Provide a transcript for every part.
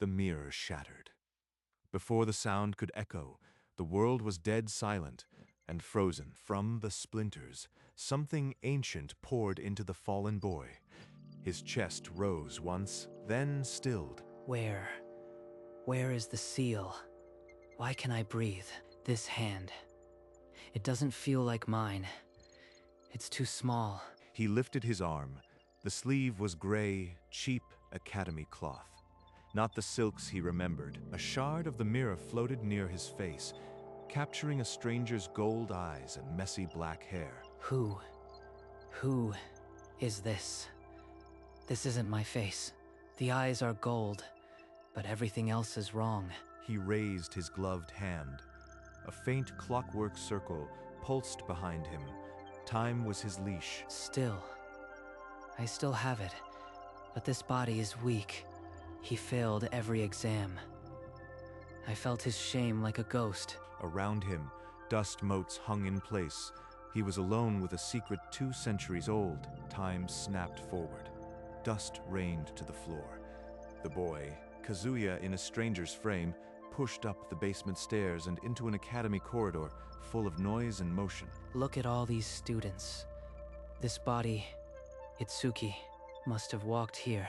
the mirror shattered. Before the sound could echo, the world was dead silent and frozen. From the splinters, something ancient poured into the fallen boy. His chest rose once, then stilled. Where is the seal? Why can I breathe? This hand. It doesn't feel like mine. It's too small. He lifted his arm. The sleeve was gray, cheap academy cloth. Not the silks he remembered. A shard of the mirror floated near his face, capturing a stranger's gold eyes and messy black hair. Who is this? This isn't my face. The eyes are gold, but everything else is wrong. He raised his gloved hand. A faint clockwork circle pulsed behind him. Time was his leash. I still have it, but this body is weak. He failed every exam. I felt his shame like a ghost. Around him, dust motes hung in place. He was alone with a secret 2 centuries old. Time snapped forward. Dust rained to the floor. The boy, Kazuya in a stranger's frame, pushed up the basement stairs and into an academy corridor full of noise and motion. Look at all these students. This body, Itsuki, must have walked here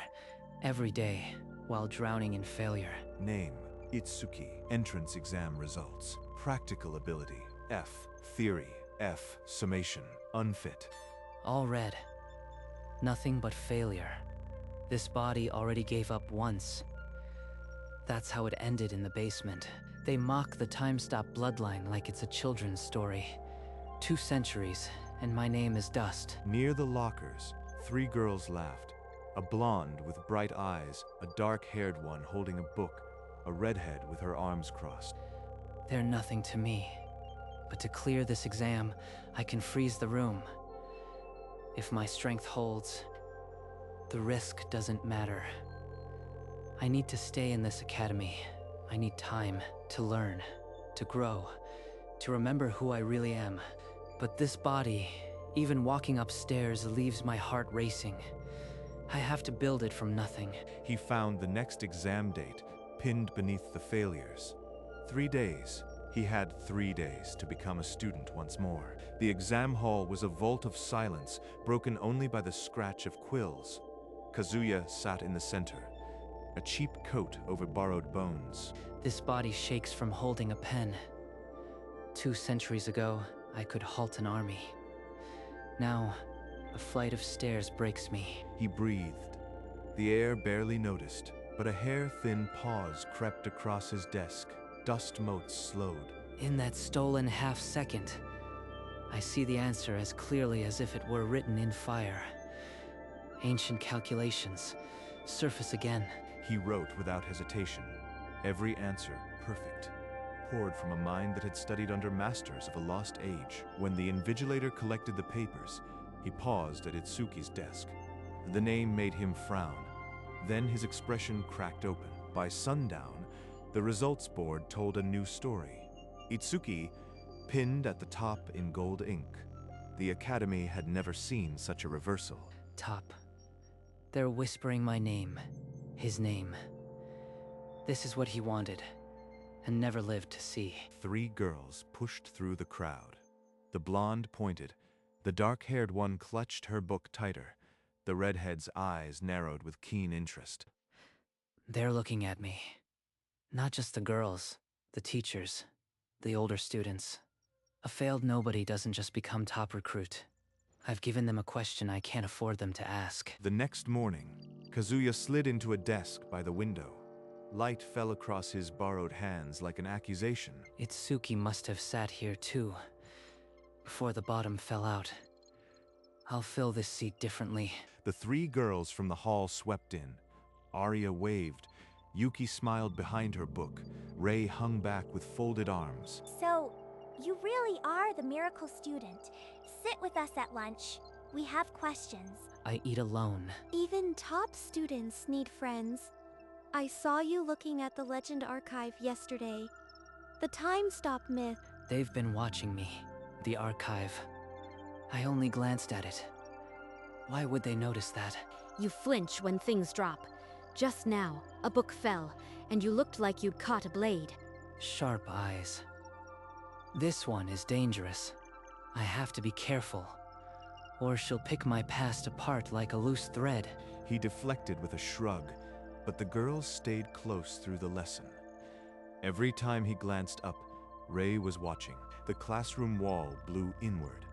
every day while drowning in failure. Name, Itsuki. Entrance exam results. Practical ability, F. Theory, F. Summation, unfit. All red. Nothing but failure. This body already gave up once. That's how it ended in the basement. They mock the time-stop bloodline like it's a children's story. 2 centuries, and my name is dust. Near the lockers, 3 girls laughed. A blonde with bright eyes, a dark-haired one holding a book, a redhead with her arms crossed. They're nothing to me. But to clear this exam, I can freeze the room. If my strength holds, the risk doesn't matter. I need to stay in this academy. I need time to learn, to grow, to remember who I really am. But this body, even walking upstairs, leaves my heart racing. I have to build it from nothing. He found the next exam date pinned beneath the failures. 3 days. He had 3 days to become a student once more. The exam hall was a vault of silence, broken only by the scratch of quills. Kazuya sat in the center, a cheap coat over borrowed bones. This body shakes from holding a pen. 2 centuries ago, I could halt an army. Now, a flight of stairs breaks me. He breathed. The air barely noticed, but a hair-thin pause crept across his desk. Dust motes slowed. In that stolen half-second, I see the answer as clearly as if it were written in fire. Ancient calculations surface again. He wrote without hesitation. Every answer perfect, poured from a mind that had studied under masters of a lost age. When the invigilator collected the papers, he paused at Itsuki's desk. The name made him frown. Then his expression cracked open. By sundown, the results board told a new story. Itsuki, pinned at the top in gold ink. The academy had never seen such a reversal. Top. They're whispering my name. His name. This is what he wanted, and never lived to see. 3 girls pushed through the crowd. The blonde pointed. The dark-haired one clutched her book tighter. The redhead's eyes narrowed with keen interest. They're looking at me. Not just the girls, the teachers, the older students. A failed nobody doesn't just become top recruit. I've given them a question I can't afford them to ask. The next morning, Kazuya slid into a desk by the window. Light fell across his borrowed hands like an accusation. Itsuki must have sat here too, before the bottom fell out. I'll fill this seat differently. The 3 girls from the hall swept in. Arya waved. Yuki smiled behind her book. Rei hung back with folded arms. So, you really are the miracle student. Sit with us at lunch. We have questions. I eat alone. Even top students need friends. I saw you looking at the Legend Archive yesterday. The time-stop myth. They've been watching me. The archive. I only glanced at it. Why would they notice that? You flinch when things drop. Just now, A book fell, and you looked like you'd caught a blade. Sharp eyes. This one is dangerous. I have to be careful, or she'll pick my past apart like a loose thread. He deflected with a shrug, but the girls stayed close through the lesson. Every time he glanced up, Ray was watching. The classroom wall blew inward.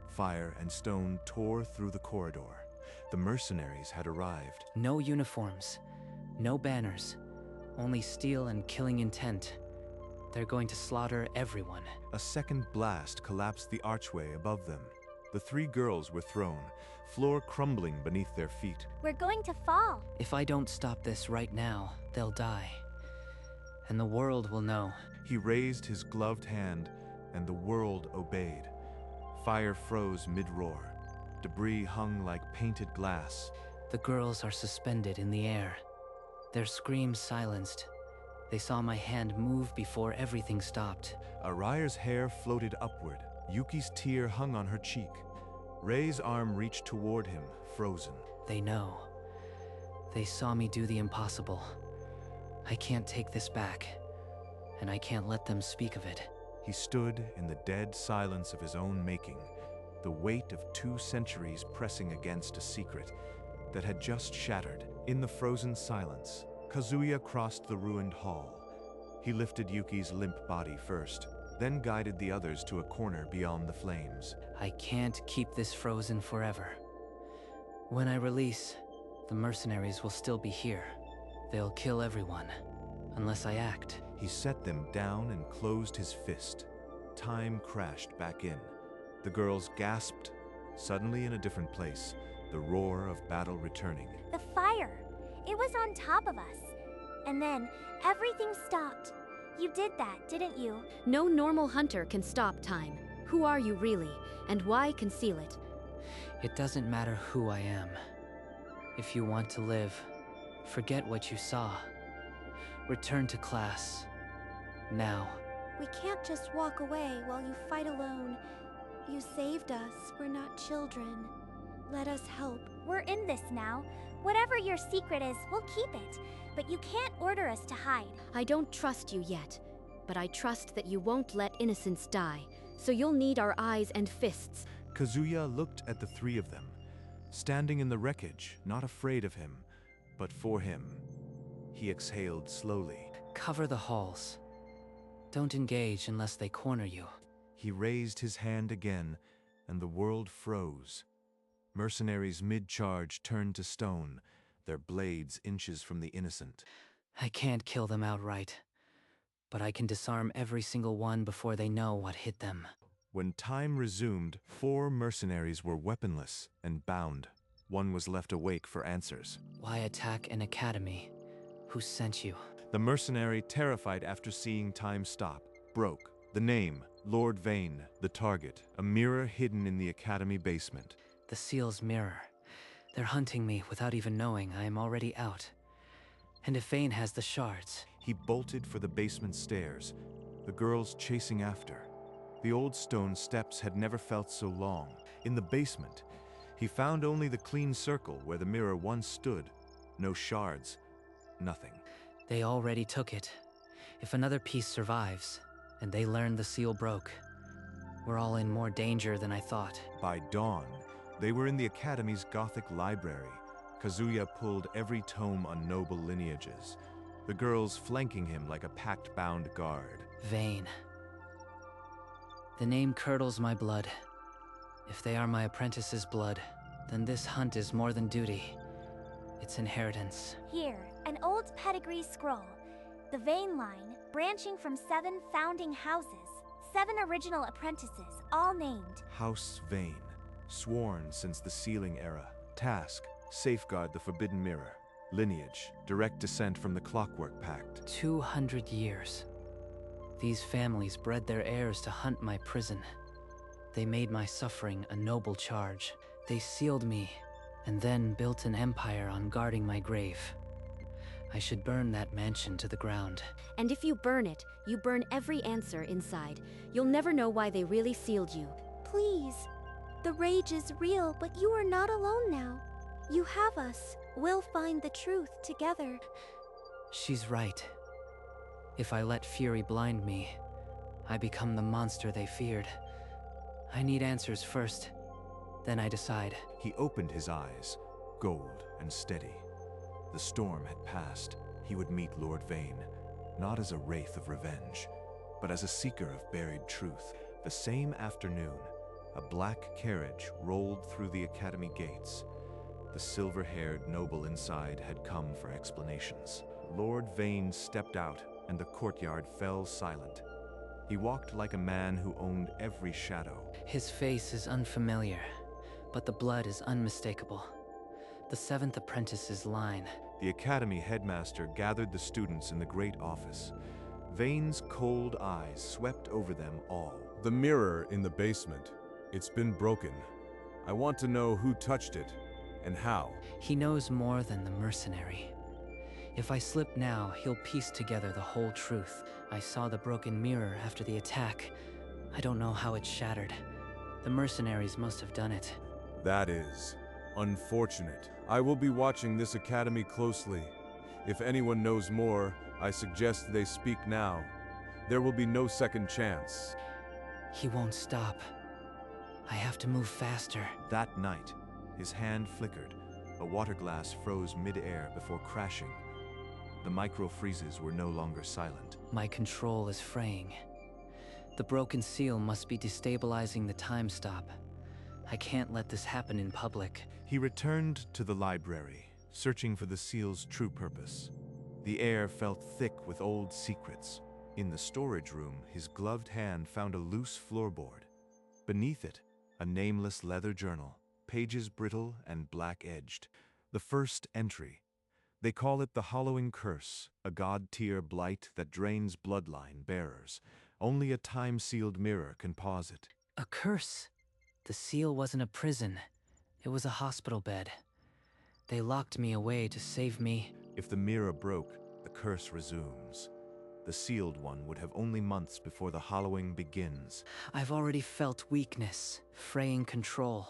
Fire and stone tore through the corridor. The mercenaries had arrived. No uniforms, no banners, only steel and killing intent. They're going to slaughter everyone. A second blast collapsed the archway above them. The three girls were thrown, floor crumbling beneath their feet. We're going to fall. If I don't stop this right now, they'll die. And the world will know. He raised his gloved hand, and the world obeyed. Fire froze mid-roar. Debris hung like painted glass. The girls are suspended in the air. Their screams silenced. They saw my hand move before everything stopped. Araya's hair floated upward. Yuki's tear hung on her cheek. Ray's arm reached toward him, frozen. They know. They saw me do the impossible. I can't take this back, and I can't let them speak of it. He stood in the dead silence of his own making, the weight of 2 centuries pressing against a secret that had just shattered. In the frozen silence, Kazuya crossed the ruined hall. He lifted Yuki's limp body first, then guided the others to a corner beyond the flames. I can't keep this frozen forever. When I release, the mercenaries will still be here. They'll kill everyone, unless I act. He set them down and closed his fist. Time crashed back in. The girls gasped, suddenly in a different place, the roar of battle returning. The fire. It was on top of us. And then everything stopped. You did that, didn't you? No normal hunter can stop time. Who are you really, and why conceal it? It doesn't matter who I am. If you want to live, forget what you saw. Return to class. Now. We can't just walk away while you fight alone. You saved us. We're not children. Let us help. We're in this now. Whatever your secret is, we'll keep it. But you can't order us to hide. I don't trust you yet, but I trust that you won't let innocents die, so you'll need our eyes and fists. Kazuya looked at the 3 of them, standing in the wreckage, not afraid of him, but for him. He exhaled slowly. Cover the halls. Don't engage unless they corner you. He raised his hand again, and the world froze. Mercenaries mid-charge turned to stone, their blades inches from the innocent. I can't kill them outright, but I can disarm every single one before they know what hit them. When time resumed, 4 mercenaries were weaponless and bound. One was left awake for answers. Why attack an academy? Who sent you? The mercenary, terrified after seeing time stop, broke. The name, Lord Vane. The target, a mirror hidden in the academy basement. The seal's mirror. They're hunting me without even knowing I am already out. And if Vane has the shards... He bolted for the basement stairs, the girls chasing after. The old stone steps had never felt so long. In the basement, he found only the clean circle where the mirror once stood. No shards, nothing. They already took it. If another piece survives, and they learn the seal broke, we're all in more danger than I thought. By dawn, they were in the Academy's Gothic library. Kazuya pulled every tome on noble lineages, the girls flanking him like a pact-bound guard. Vane. The name curdles my blood. If they are my apprentice's blood, then this hunt is more than duty. It's inheritance. Here, an old pedigree scroll. The Vane line, branching from 7 founding houses. 7 original apprentices, all named. House Vane, sworn since the sealing era. Task, safeguard the Forbidden Mirror. Lineage, direct descent from the Clockwork Pact. 200 years. These families bred their heirs to hunt my prison. They made my suffering a noble charge. They sealed me, and then built an empire on guarding my grave. I should burn that mansion to the ground. And if you burn it, you burn every answer inside. You'll never know why they really sealed you. Please. The rage is real, but you are not alone now. You have us. We'll find the truth together. She's right. If I let fury blind me, I become the monster they feared. I need answers first, then I decide. He opened his eyes, gold and steady. The storm had passed. He would meet Lord Vane, not as a wraith of revenge, but as a seeker of buried truth. The same afternoon, a black carriage rolled through the academy gates. The silver-haired noble inside had come for explanations. Lord Vane stepped out, and the courtyard fell silent. He walked like a man who owned every shadow. His face is unfamiliar, but the blood is unmistakable. The 7th apprentice's line. The academy headmaster gathered the students in the great office. Vane's cold eyes swept over them all. The mirror in the basement. It's been broken. I want to know who touched it, and how. He knows more than the mercenary. If I slip now, he'll piece together the whole truth. I saw the broken mirror after the attack. I don't know how it shattered. The mercenaries must have done it. That is unfortunate. I will be watching this academy closely. If anyone knows more, I suggest they speak now. There will be no second chance. He won't stop. I have to move faster. That night, his hand flickered. A water glass froze mid-air before crashing. The micro-freezes were no longer silent. My control is fraying. The broken seal must be destabilizing the time stop. I can't let this happen in public. He returned to the library, searching for the seal's true purpose. The air felt thick with old secrets. In the storage room, his gloved hand found a loose floorboard. Beneath it, a nameless leather journal, pages brittle and black-edged. The first entry. They call it the Hollowing Curse, a god-tier blight that drains bloodline bearers. Only a time-sealed mirror can pause it. A curse. The seal wasn't a prison. It was a hospital bed. They locked me away to save me. If the mirror broke, the curse resumes. The sealed one would have only months before the hollowing begins. I've already felt weakness, fraying control.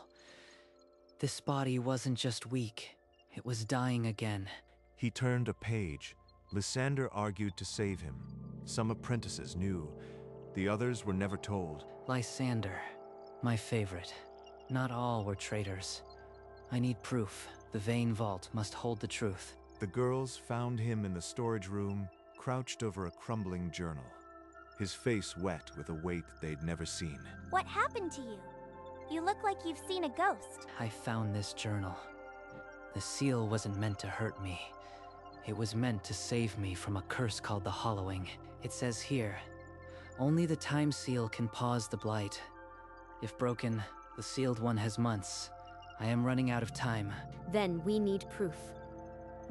This body wasn't just weak. It was dying again. He turned a page. Lysander argued to save him. Some apprentices knew. The others were never told. Lysander, my favorite. Not all were traitors. I need proof. The Vane Vault must hold the truth. The girls found him in the storage room, crouched over a crumbling journal. His face wet with a weight they'd never seen. What happened to you? You look like you've seen a ghost. I found this journal. The seal wasn't meant to hurt me. It was meant to save me from a curse called the Hollowing. It says here, only the time seal can pause the blight. If broken, the sealed one has months. I am running out of time. Then we need proof.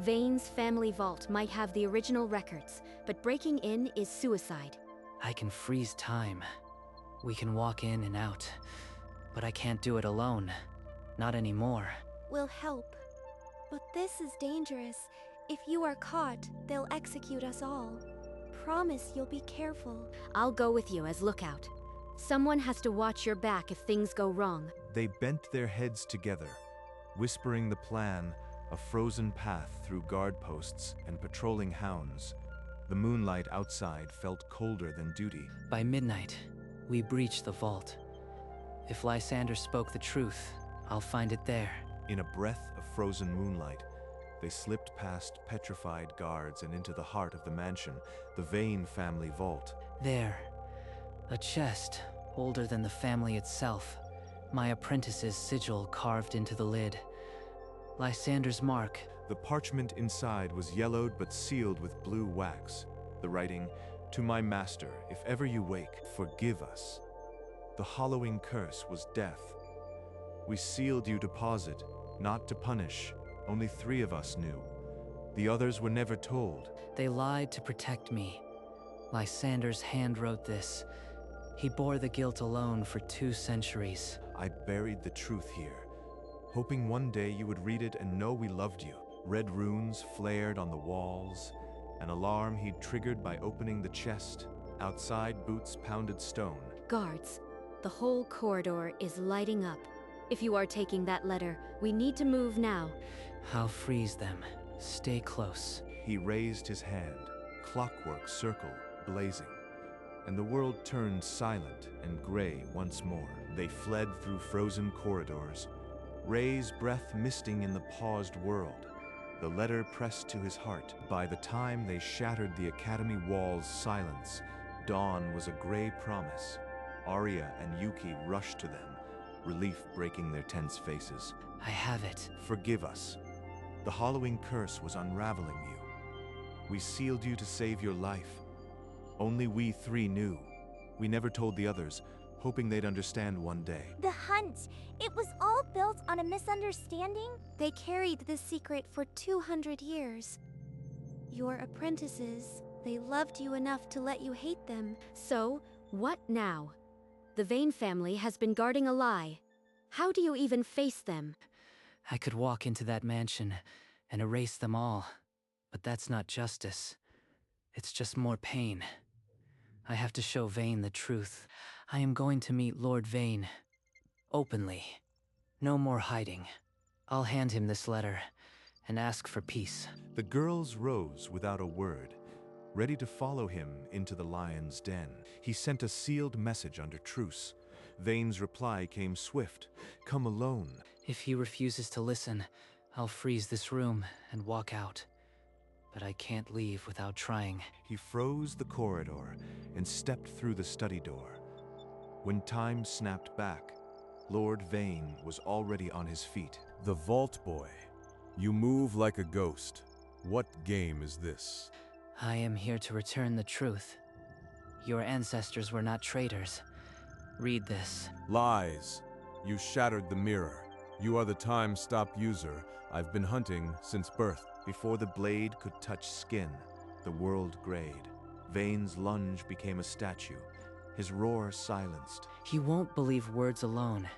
Vane's family vault might have the original records, but breaking in is suicide. I can freeze time. We can walk in and out. But I can't do it alone. Not anymore. We'll help. But this is dangerous. If you are caught, they'll execute us all. Promise you'll be careful. I'll go with you as lookout. Someone has to watch your back if things go wrong. They bent their heads together, whispering the plan, a frozen path through guard posts and patrolling hounds. The moonlight outside felt colder than duty. By midnight, we breached the vault. If Lysander spoke the truth, I'll find it there. In a breath of frozen moonlight, they slipped past petrified guards and into the heart of the mansion, the Vane family vault. There. A chest, older than the family itself. My apprentice's sigil carved into the lid. Lysander's mark. The parchment inside was yellowed but sealed with blue wax. The writing, "To my master, if ever you wake, forgive us." The hollowing curse was death. We sealed you to pause it, not to punish. Only 3 of us knew. The others were never told. They lied to protect me. Lysander's hand wrote this. He bore the guilt alone for 2 centuries. I buried the truth here, hoping one day you would read it and know we loved you. Red runes flared on the walls, an alarm he'd triggered by opening the chest. Outside, boots pounded stone. Guards, the whole corridor is lighting up. If you are taking that letter, we need to move now. I'll freeze them. Stay close. he raised his hand, clockwork circle blazing, and the world turned silent and gray once more. They fled through frozen corridors, Ray's breath misting in the paused world, the letter pressed to his heart. By the time they shattered the academy wall's silence, dawn was a gray promise. Arya and Yuki rushed to them, relief breaking their tense faces. I have it. Forgive us. The hollowing curse was unraveling you. We sealed you to save your life. Only we three knew. We never told the others, hoping they'd understand one day. The hunt, it was all built on a misunderstanding? They carried this secret for 200 years. Your apprentices, they loved you enough to let you hate them. So, what now? The Vane family has been guarding a lie. How do you even face them? I could walk into that mansion and erase them all, but that's not justice. It's just more pain. I have to show Vane the truth. I am going to meet Lord Vane. Openly. No more hiding. I'll hand him this letter and ask for peace. The girls rose without a word, ready to follow him into the lion's den. He sent a sealed message under truce. Vane's reply came swift. Come alone. If he refuses to listen, I'll freeze this room and walk out. But I can't leave without trying. He froze the corridor and stepped through the study door. When time snapped back, Lord Vane was already on his feet. The Vault Boy. You move like a ghost. What game is this? I am here to return the truth. Your ancestors were not traitors. Read this. Lies. You shattered the mirror. You are the time-stop user I've been hunting since birth. Before the blade could touch skin, the world grayed. Vane's lunge became a statue, his roar silenced. He won't believe words alone.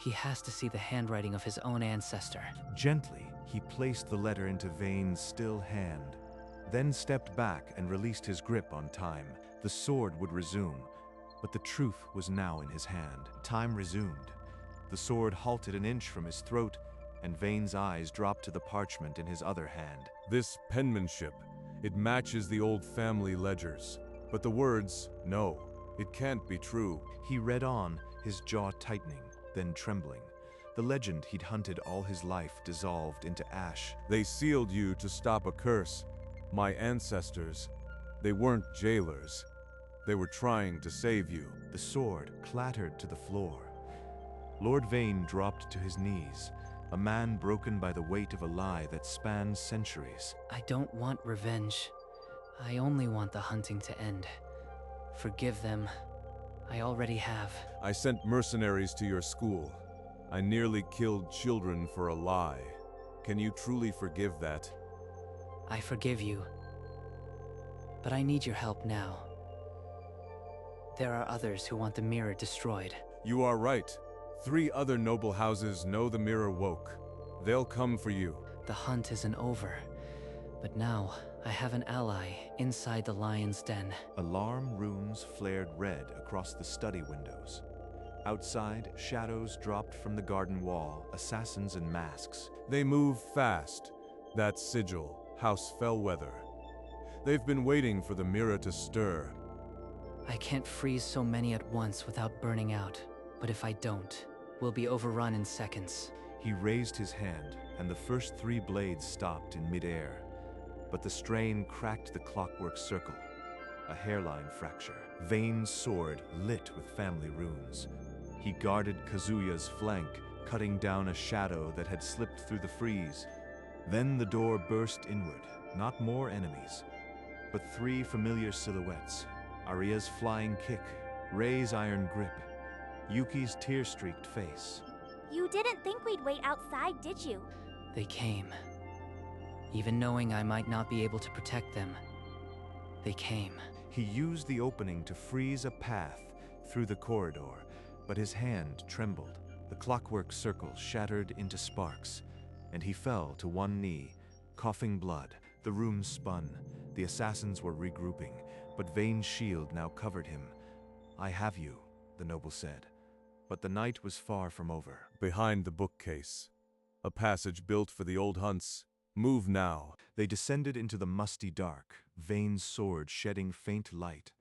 He has to see the handwriting of his own ancestor. Gently, he placed the letter into Vane's still hand, then stepped back and released his grip on time. The sword would resume, but the truth was now in his hand. Time resumed. The sword halted an inch from his throat, and Vane's eyes dropped to the parchment in his other hand. This penmanship, it matches the old family ledgers. But the words, no, it can't be true. He read on, his jaw tightening, then trembling. The legend he'd hunted all his life dissolved into ash. They sealed you to stop a curse. My ancestors, they weren't jailers. They were trying to save you. The sword clattered to the floor. Lord Vane dropped to his knees, a man broken by the weight of a lie that spans centuries. I don't want revenge. I only want the hunting to end. Forgive them. I already have. I sent mercenaries to your school. I nearly killed children for a lie. Can you truly forgive that? I forgive you. But I need your help now. There are others who want the mirror destroyed. You are right. 3 other noble houses know the mirror woke. They'll come for you. The hunt isn't over. But now, I have an ally inside the lion's den. Alarm runes flared red across the study windows. Outside, shadows dropped from the garden wall, assassins in masks. They move fast. That sigil, House Fellweather. They've been waiting for the mirror to stir. I can't freeze so many at once without burning out. But if I don't, we'll be overrun in seconds. He raised his hand, and the first 3 blades stopped in midair. But the strain cracked the clockwork circle, a hairline fracture. Vane's sword lit with family runes. He guarded Kazuya's flank, cutting down a shadow that had slipped through the freeze. Then the door burst inward, not more enemies, but 3 familiar silhouettes. Arya's flying kick, Ray's iron grip, Yuki's tear-streaked face. You didn't think we'd wait outside, did you? They came. Even knowing I might not be able to protect them, they came. He used the opening to freeze a path through the corridor, but his hand trembled. The clockwork circle shattered into sparks, and he fell to one knee, coughing blood. The room spun. The assassins were regrouping, but Vane's shield now covered him. I have you, the noble said. But the night was far from over. Behind the bookcase, a passage built for the old hunts. Move now. They descended into the musty dark, Vane's sword shedding faint light.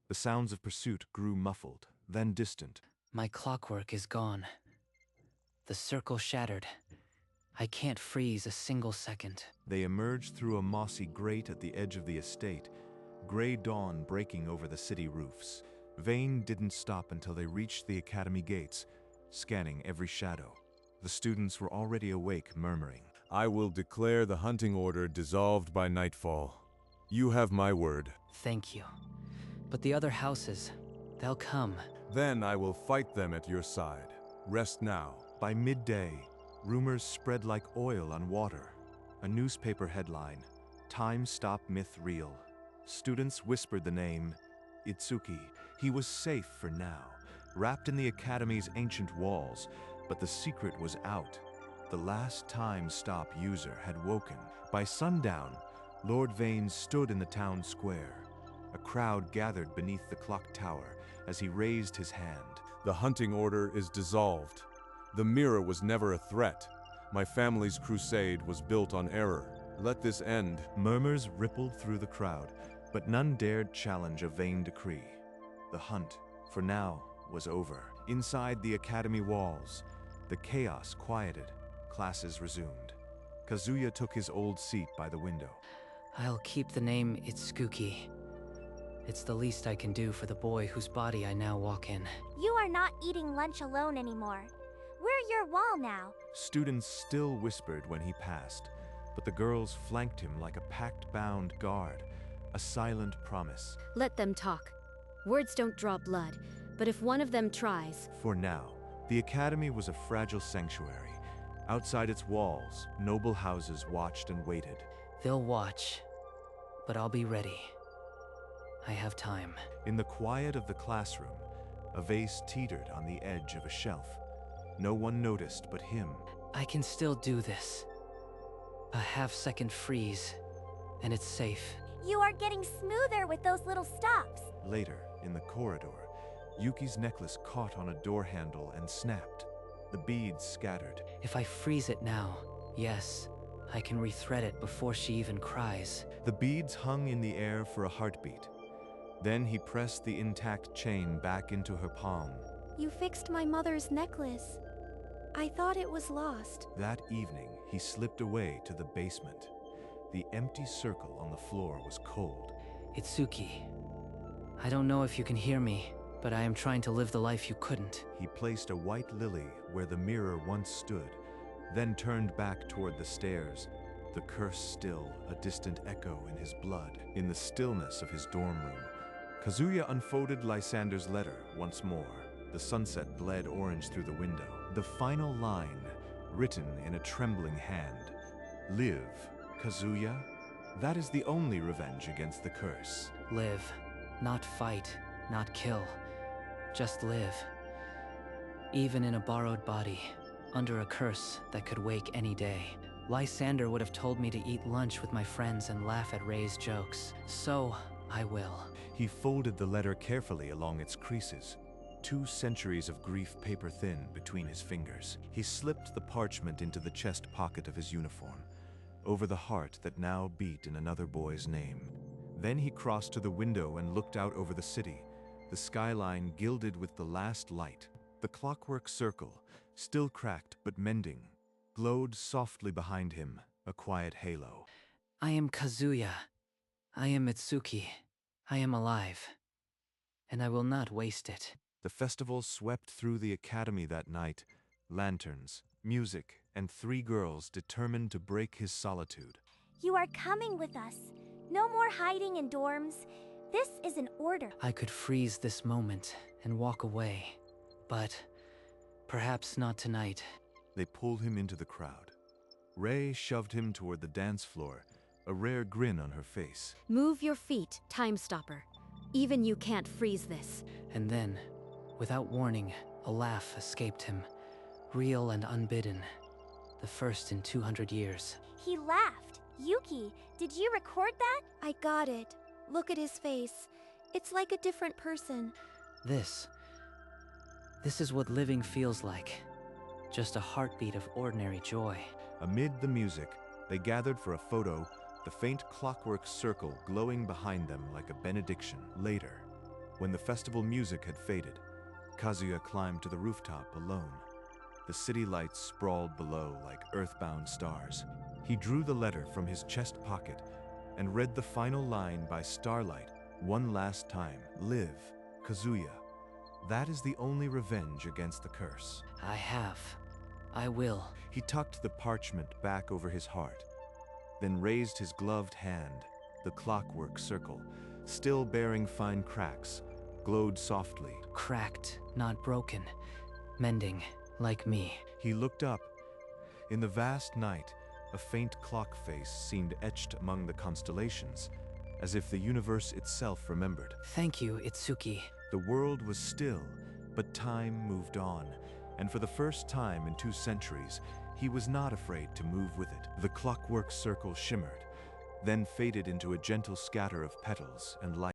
The sounds of pursuit grew muffled, then distant. My clockwork is gone. The circle shattered. I can't freeze a single second. They emerged through a mossy grate at the edge of the estate, gray dawn breaking over the city roofs. Vane didn't stop until they reached the academy gates, scanning every shadow. The students were already awake, murmuring. I will declare the hunting order dissolved by nightfall. You have my word. Thank you. But the other houses, they'll come. Then I will fight them at your side. Rest now. By midday, rumors spread like oil on water. A newspaper headline, "Time Stop Myth Real." Students whispered the name, Itsuki. He was safe for now, wrapped in the academy's ancient walls, but the secret was out. The last Time Stop user had woken. By sundown, Lord Vane stood in the town square. A crowd gathered beneath the clock tower as he raised his hand. The hunting order is dissolved. The mirror was never a threat. My family's crusade was built on error. Let this end. Murmurs rippled through the crowd, but none dared challenge a vain decree. The hunt, for now, was over. Inside the academy walls, the chaos quieted. Classes resumed. Kazuya took his old seat by the window. I'll keep the name Itsuki. It's the least I can do for the boy whose body I now walk in. You are not eating lunch alone anymore. We're your wall now. Students still whispered when he passed, but the girls flanked him like a pact-bound guard, a silent promise. Let them talk. Words don't draw blood, but if one of them tries... For now, the academy was a fragile sanctuary. Outside its walls, noble houses watched and waited. They'll watch, but I'll be ready. I have time. In the quiet of the classroom, a vase teetered on the edge of a shelf. No one noticed but him. I can still do this. A half-second freeze, and it's safe. You are getting smoother with those little stops. Later, in the corridor, Yuki's necklace caught on a door handle and snapped. The beads scattered. If I freeze it now, yes, I can rethread it before she even cries. The beads hung in the air for a heartbeat. Then he pressed the intact chain back into her palm. You fixed my mother's necklace. I thought it was lost. That evening, he slipped away to the basement. The empty circle on the floor was cold. Itsuki, I don't know if you can hear me, but I am trying to live the life you couldn't. He placed a white lily where the mirror once stood, then turned back toward the stairs, the curse still a distant echo in his blood. In the stillness of his dorm room, Kazuya unfolded Lysander's letter once more. The sunset bled orange through the window. The final line, written in a trembling hand. Live, Kazuya. That is the only revenge against the curse. Live. Not fight, not kill. Just live. Even in a borrowed body, under a curse that could wake any day. Lysander would have told me to eat lunch with my friends and laugh at Ray's jokes. So, I will. He folded the letter carefully along its creases. 2 centuries of grief paper thin between his fingers. He slipped the parchment into the chest pocket of his uniform, over the heart that now beat in another boy's name. Then he crossed to the window and looked out over the city, the skyline gilded with the last light. The clockwork circle, still cracked but mending, glowed softly behind him, a quiet halo. I am Kazuya. I am Itsuki. I am alive. And I will not waste it. The festival swept through the academy that night, lanterns, music, and 3 girls determined to break his solitude. You are coming with us. No more hiding in dorms. This is an order. I could freeze this moment and walk away, but perhaps not tonight. They pulled him into the crowd. Ray shoved him toward the dance floor, a rare grin on her face. Move your feet, Time Stopper. Even you can't freeze this. And then, without warning, a laugh escaped him, real and unbidden. The first in 200 years. He laughed. Yuki, did you record that? I got it. Look at his face. It's like a different person. This is what living feels like. Just a heartbeat of ordinary joy. Amid the music, They gathered for a photo, the faint clockwork circle glowing behind them like a benediction. Later, when the festival music had faded, Kazuya climbed to the rooftop alone. The city lights sprawled below like earthbound stars. He drew the letter from his chest pocket and read the final line by starlight one last time. Live, Kazuya. That is the only revenge against the curse. I will. He tucked the parchment back over his heart, then raised his gloved hand. The clockwork circle, still bearing fine cracks, glowed softly. Cracked, not broken. Mending, like me. He looked up. In the vast night, a faint clock face seemed etched among the constellations, as if the universe itself remembered. Thank you, Itsuki. The world was still, but time moved on, and for the first time in 2 centuries, he was not afraid to move with it. The clockwork circle shimmered, then faded into a gentle scatter of petals and light.